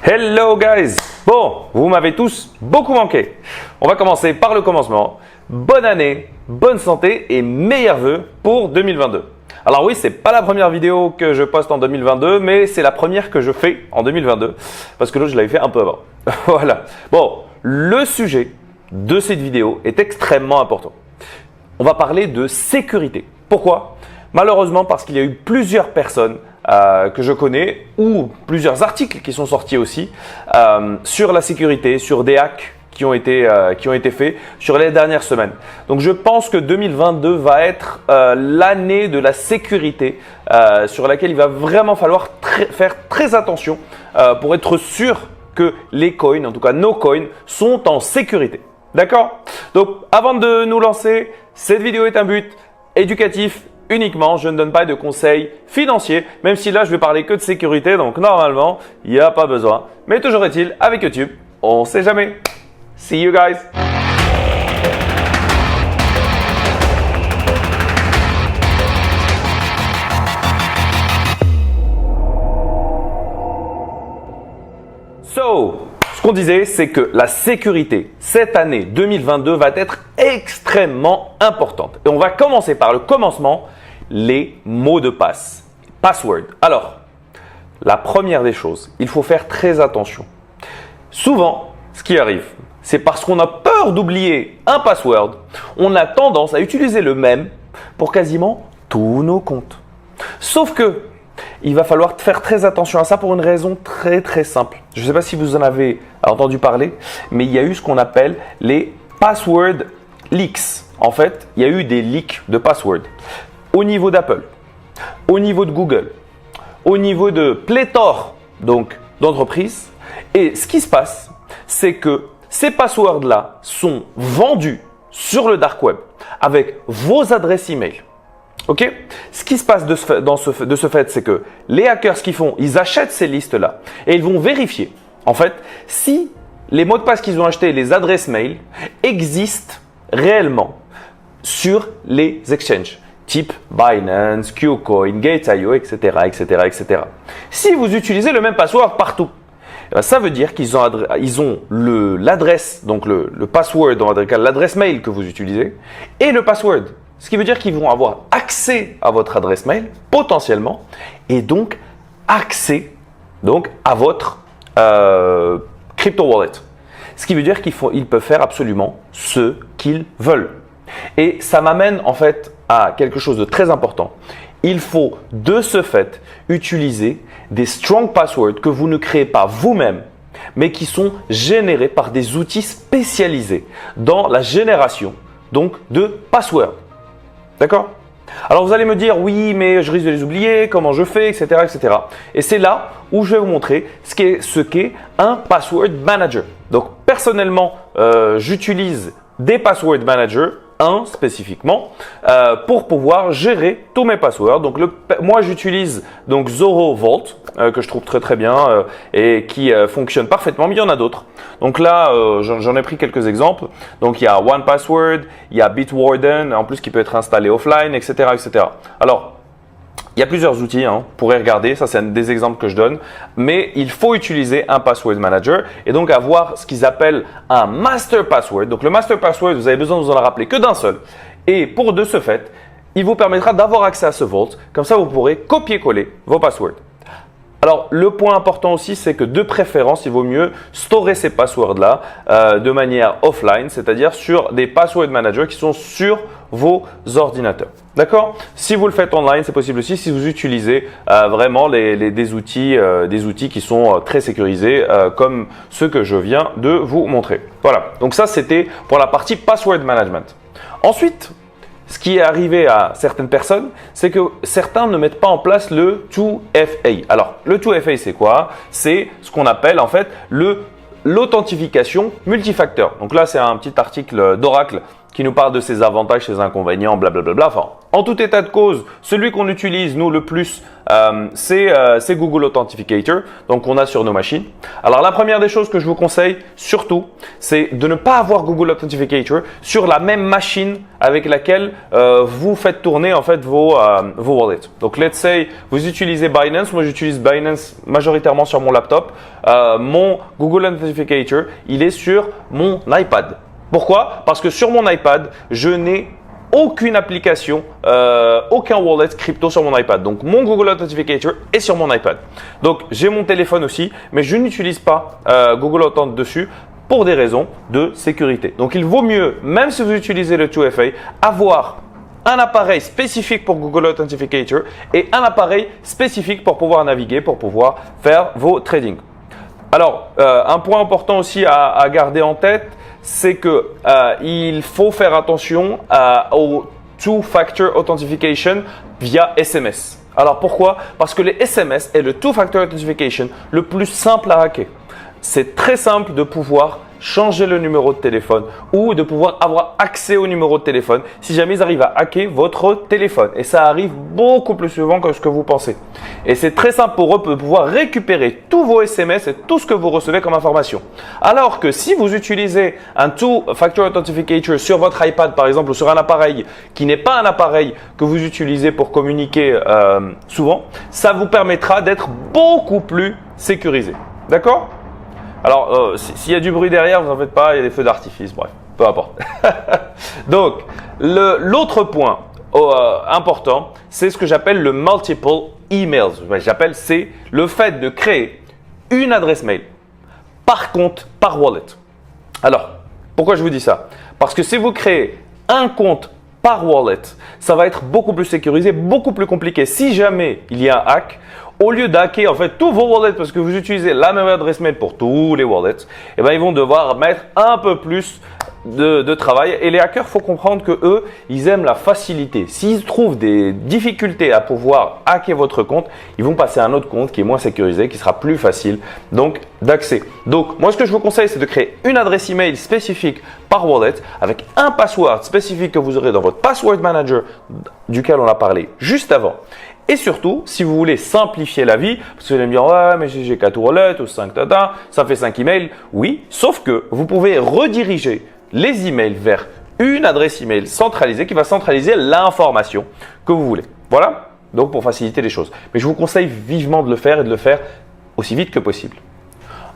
Hello guys! Bon, vous m'avez tous beaucoup manqué. On va commencer par le commencement. Bonne année, bonne santé et meilleurs vœux pour 2022. Alors oui, c'est pas la première vidéo que je poste en 2022, mais c'est la première que je fais en 2022 parce que l'autre je l'avais fait un peu avant. Voilà. Bon, le sujet de cette vidéo est extrêmement important. On va parler de sécurité. Pourquoi? Malheureusement parce qu'il y a eu plusieurs personnes que je connais ou plusieurs articles qui sont sortis aussi sur la sécurité, sur des hacks qui ont été faits sur les dernières semaines. Donc je pense que 2022 va être l'année de la sécurité sur laquelle il va vraiment falloir faire très attention pour être sûr que les coins, en tout cas nos coins, sont en sécurité. D'accord? Donc avant de nous lancer, cette vidéo est un but éducatif uniquement, je ne donne pas de conseils financiers, même si là je vais parler que de sécurité, donc normalement il n'y a pas besoin. Mais toujours est-il, avec YouTube, on ne sait jamais. See you guys! Ce qu'on disait, c'est que la sécurité, cette année 2022, va être extrêmement importante. Et on va commencer par le commencement, les mots de passe, password. Alors, la première des choses, il faut faire très attention. Souvent, ce qui arrive, c'est parce qu'on a peur d'oublier un password, on a tendance à utiliser le même pour quasiment tous nos comptes. Sauf que, il va falloir faire très attention à ça pour une raison très simple. Je ne sais pas si vous en avez entendu parler, mais il y a eu ce qu'on appelle les password leaks. En fait, il y a eu des leaks de password au niveau d'Apple, au niveau de Google, au niveau de pléthore d'entreprises. Et ce qui se passe, c'est que ces passwords-là sont vendus sur le dark web avec vos adresses email. Ok? Ce qui se passe de ce fait, c'est que les hackers, ce qu'ils font, ils achètent ces listes-là et ils vont vérifier, en fait, si les mots de passe qu'ils ont achetés, les adresses mail, existent réellement sur les exchanges, type Binance, KuCoin, Gate.io, etc., etc., etc. Si vous utilisez le même password partout, ça veut dire qu'ils ont l'adresse, donc le password, l'adresse mail que vous utilisez et le password. Ce qui veut dire qu'ils vont avoir accès à votre adresse mail, potentiellement, et donc accès à votre crypto wallet. Ce qui veut dire qu'ils peuvent faire absolument ce qu'ils veulent. Et ça m'amène en fait à quelque chose de très important. Il faut de ce fait utiliser des strong passwords que vous ne créez pas vous-même, mais qui sont générés par des outils spécialisés dans la génération de passwords. D'accord? Alors vous allez me dire, oui, mais je risque de les oublier, comment je fais, etc., etc. Et c'est là où je vais vous montrer ce qu'est un password manager. Donc personnellement, j'utilise des password managers, un spécifiquement, pour pouvoir gérer tous mes passwords. Donc moi j'utilise Zoho Vault, que je trouve très bien et qui fonctionne parfaitement, mais il y en a d'autres. Donc là, j'en ai pris quelques exemples. Donc il y a OnePassword, il y a Bitwarden, en plus qui peut être installé offline, etc., etc. Alors, il y a plusieurs outils, vous pourrez regarder, ça c'est des exemples que je donne, mais il faut utiliser un password manager et donc avoir ce qu'ils appellent un master password. Donc le master password, vous avez besoin de vous en rappeler que d'un seul. Et pour de ce fait, il vous permettra d'avoir accès à ce vault, comme ça vous pourrez copier-coller vos passwords. Alors, le point important aussi, c'est que de préférence, il vaut mieux storer ces passwords-là de manière offline, c'est-à-dire sur des password managers qui sont sur vos ordinateurs. D'accord? Si vous le faites online, c'est possible aussi si vous utilisez vraiment des outils qui sont très sécurisés comme ceux que je viens de vous montrer. Voilà. Donc ça, c'était pour la partie password management. Ensuite, ce qui est arrivé à certaines personnes, c'est que certains ne mettent pas en place le 2FA. Alors, le 2FA, c'est quoi? C'est ce qu'on appelle en fait l'authentification multifacteur. Donc là, c'est un petit article d'Oracle qui nous parle de ses avantages, ses inconvénients, blablabla. Enfin, En tout état de cause, celui qu'on utilise nous le plus, c'est Google Authenticator, donc on a sur nos machines. Alors la première des choses que je vous conseille surtout, c'est de ne pas avoir Google Authenticator sur la même machine avec laquelle vous faites tourner en fait vos wallets. Donc let's say vous utilisez Binance, moi j'utilise Binance majoritairement sur mon laptop. Mon Google Authenticator, il est sur mon iPad. Pourquoi? Parce que sur mon iPad, je n'ai aucune application, aucun wallet crypto sur mon iPad. Donc, mon Google Authenticator est sur mon iPad. Donc, j'ai mon téléphone aussi, mais je n'utilise pas Google Authent dessus pour des raisons de sécurité. Donc, il vaut mieux, même si vous utilisez le 2FA, avoir un appareil spécifique pour Google Authenticator et un appareil spécifique pour pouvoir naviguer, pour pouvoir faire vos trading. Alors, un point important aussi à garder en tête, c'est que il faut faire attention au two-factor authentication via SMS. Alors pourquoi? Parce que les SMS est le two-factor authentication le plus simple à hacker. C'est très simple de pouvoir changer le numéro de téléphone ou de pouvoir avoir accès au numéro de téléphone si jamais ils arrivent à hacker votre téléphone. Et ça arrive beaucoup plus souvent que ce que vous pensez. Et c'est très simple pour eux de pouvoir récupérer tous vos SMS et tout ce que vous recevez comme information. Alors que si vous utilisez un two-factor authenticator sur votre iPad par exemple ou sur un appareil qui n'est pas un appareil que vous utilisez pour communiquer souvent, ça vous permettra d'être beaucoup plus sécurisé. D'accord ? Alors, s'il y a du bruit derrière, vous n'en faites pas, il y a des feux d'artifice, bref, peu importe. Donc, l'autre point important, c'est ce que j'appelle le multiple emails. C'est le fait de créer une adresse mail par compte, par wallet. Alors, pourquoi je vous dis ça? Parce que si vous créez un compte par wallet, ça va être beaucoup plus sécurisé, beaucoup plus compliqué. Si jamais il y a un hack, au lieu d'hacker en fait tous vos wallets parce que vous utilisez la même adresse mail pour tous les wallets, eh ben, ils vont devoir mettre un peu plus de travail. Et les hackers, faut comprendre que eux, ils aiment la facilité. S'ils trouvent des difficultés à pouvoir hacker votre compte, ils vont passer à un autre compte qui est moins sécurisé, qui sera plus facile donc d'accès. Donc moi, ce que je vous conseille, c'est de créer une adresse email spécifique par wallet avec un password spécifique que vous aurez dans votre password manager duquel on a parlé juste avant. Et surtout, si vous voulez simplifier la vie, parce que vous allez me dire, ouais, mais j'ai 4 wallets ou 5 tata, ça fait 5 emails. Oui, sauf que vous pouvez rediriger les emails vers une adresse email centralisée qui va centraliser l'information que vous voulez. Voilà, donc pour faciliter les choses. Mais je vous conseille vivement de le faire et de le faire aussi vite que possible.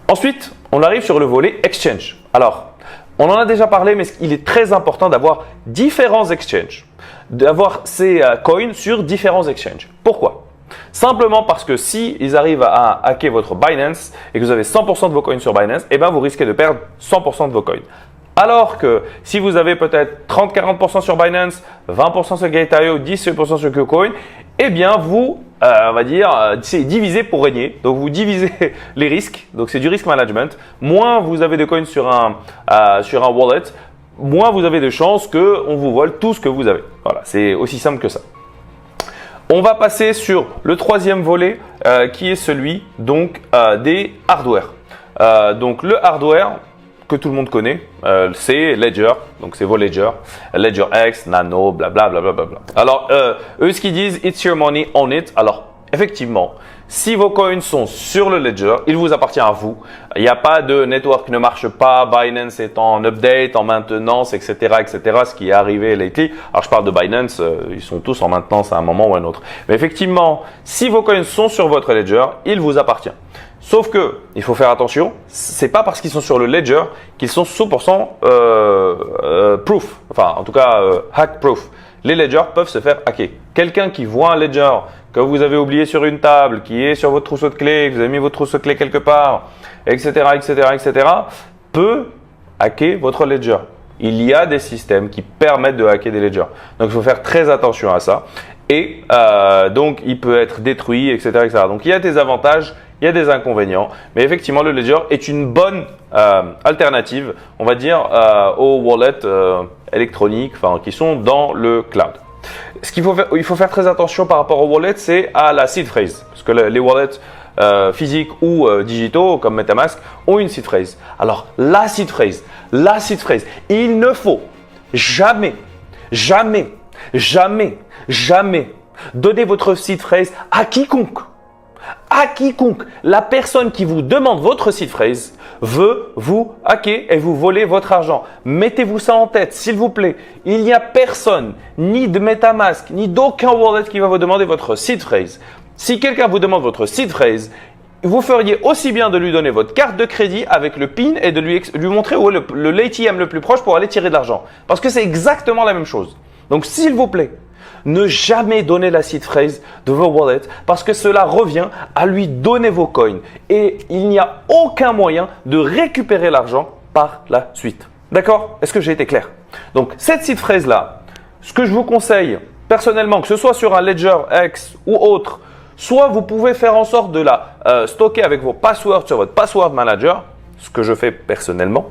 Ensuite, on arrive sur le volet exchange. Alors, on en a déjà parlé, mais il est très important d'avoir différents exchanges, d'avoir ces coins sur différents exchanges. Pourquoi? Simplement parce que si ils arrivent à hacker votre Binance et que vous avez 100% de vos coins sur Binance, eh ben vous risquez de perdre 100% de vos coins. Alors que si vous avez peut-être 30-40% sur Binance, 20% sur Gate.io, 10% sur KuCoin, eh bien vous, on va dire, c'est diviser pour régner. Donc vous divisez les risques, donc c'est du risk management. Moins vous avez de coins sur un wallet, moins vous avez de chances qu'on vous vole tout ce que vous avez. Voilà, c'est aussi simple que ça. On va passer sur le troisième volet qui est celui donc des hardware. Donc le hardware que tout le monde connaît, c'est Ledger, donc c'est vos Ledger, Ledger X, Nano, blablabla. Alors eux ce qu'ils disent, it's your money, own it. Alors effectivement, si vos coins sont sur le Ledger, il vous appartient à vous. Il n'y a pas de network qui ne marche pas, Binance est en update, en maintenance, etc., ce qui est arrivé lately. Alors je parle de Binance, ils sont tous en maintenance à un moment ou à un autre. Mais effectivement, si vos coins sont sur votre Ledger, il vous appartient. Sauf que, il faut faire attention, c'est pas parce qu'ils sont sur le Ledger qu'ils sont 100% proof, enfin en tout cas hack proof. Les ledgers peuvent se faire hacker. Quelqu'un qui voit un ledger que vous avez oublié sur une table, qui est sur votre trousseau de clés, que vous avez mis votre trousseau de clés quelque part, etc., peut hacker votre ledger. Il y a des systèmes qui permettent de hacker des ledgers. Donc, il faut faire très attention à ça. Et donc, il peut être détruit, etc., etc. Donc, il y a des avantages, il y a des inconvénients. Mais effectivement, le ledger est une bonne alternative, on va dire, aux wallets électroniques qui sont dans le cloud. Ce qu'il faut faire, il faut faire très attention par rapport aux wallets, c'est à la seed phrase. Parce que les wallets physiques ou digitaux, comme MetaMask, ont une seed phrase. Alors, la seed phrase, il ne faut jamais Jamais, jamais donnez votre seed phrase à quiconque. À quiconque. La personne qui vous demande votre seed phrase veut vous hacker et vous voler votre argent. Mettez-vous ça en tête, s'il vous plaît. Il n'y a personne, ni de MetaMask, ni d'aucun wallet qui va vous demander votre seed phrase. Si quelqu'un vous demande votre seed phrase, vous feriez aussi bien de lui donner votre carte de crédit avec le PIN et de lui montrer où est l'ATM le plus proche pour aller tirer de l'argent. Parce que c'est exactement la même chose. Donc, s'il vous plaît, ne jamais donner la seed phrase de vos wallets parce que cela revient à lui donner vos coins. Et il n'y a aucun moyen de récupérer l'argent par la suite. D'accord? Est-ce que j'ai été clair? Donc, cette seed phrase-là, ce que je vous conseille personnellement, que ce soit sur un Ledger X ou autre, soit vous pouvez faire en sorte de la stocker avec vos passwords sur votre password manager, ce que je fais personnellement.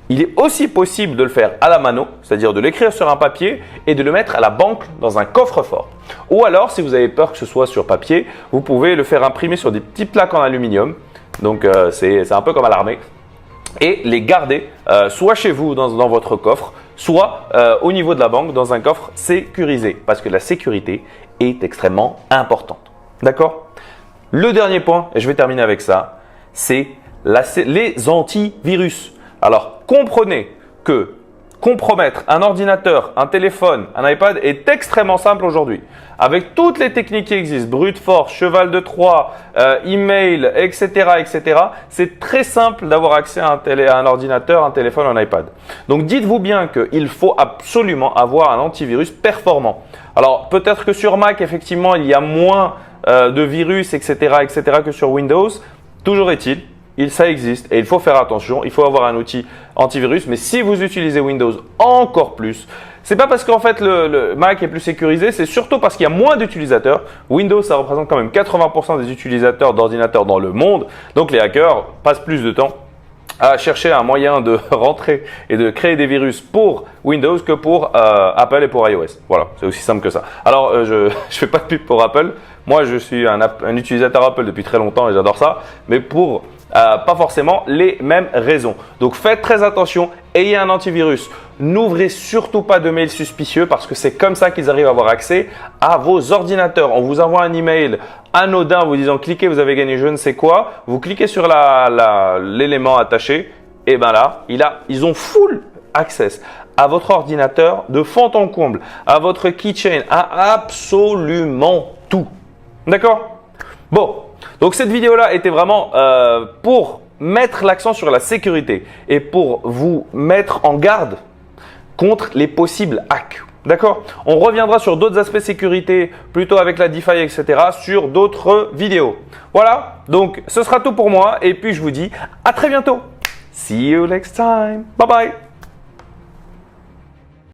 Il est aussi possible de le faire à la mano, c'est-à-dire de l'écrire sur un papier et de le mettre à la banque dans un coffre-fort. Ou alors, si vous avez peur que ce soit sur papier, vous pouvez le faire imprimer sur des petites plaques en aluminium. Donc, c'est un peu comme à l'armée. Et les garder soit chez vous dans votre coffre, soit au niveau de la banque dans un coffre sécurisé. Parce que la sécurité est extrêmement importante. D'accord? Le dernier point, et je vais terminer avec ça, c'est les antivirus. Alors, comprenez que compromettre un ordinateur, un téléphone, un iPad est extrêmement simple aujourd'hui. Avec toutes les techniques qui existent, brute force, cheval de Troie, email, etc., etc., c'est très simple d'avoir accès à un ordinateur, un téléphone, un iPad. Donc, dites-vous bien qu'il faut absolument avoir un antivirus performant. Alors, peut-être que sur Mac, effectivement, il y a moins de virus, etc., etc., que sur Windows. Toujours est-il, ça existe et il faut faire attention. Il faut avoir un outil antivirus. Mais si vous utilisez Windows encore plus, c'est pas parce qu'en fait le Mac est plus sécurisé, c'est surtout parce qu'il y a moins d'utilisateurs. Windows, ça représente quand même 80% des utilisateurs d'ordinateurs dans le monde. Donc les hackers passent plus de temps à chercher un moyen de rentrer et de créer des virus pour Windows que pour Apple et pour iOS. Voilà, c'est aussi simple que ça. Alors, je fais pas de pub pour Apple. Moi, je suis un utilisateur Apple depuis très longtemps et j'adore ça. Mais pour pas forcément les mêmes raisons. Donc, faites très attention. Ayez un antivirus. N'ouvrez surtout pas de mails suspicieux parce que c'est comme ça qu'ils arrivent à avoir accès à vos ordinateurs. On vous envoie un email anodin vous disant cliquez, vous avez gagné je ne sais quoi. Vous cliquez sur l'élément attaché et ben là, ils ont full access à votre ordinateur de fond en comble, à votre keychain, à absolument tout. D'accord? Bon, donc cette vidéo-là était vraiment pour mettre l'accent sur la sécurité et pour vous mettre en garde contre les possibles hacks. D'accord? On reviendra sur d'autres aspects sécurité, plutôt avec la DeFi, etc. sur d'autres vidéos. Voilà, donc ce sera tout pour moi et puis je vous dis à très bientôt. See you next time. Bye bye.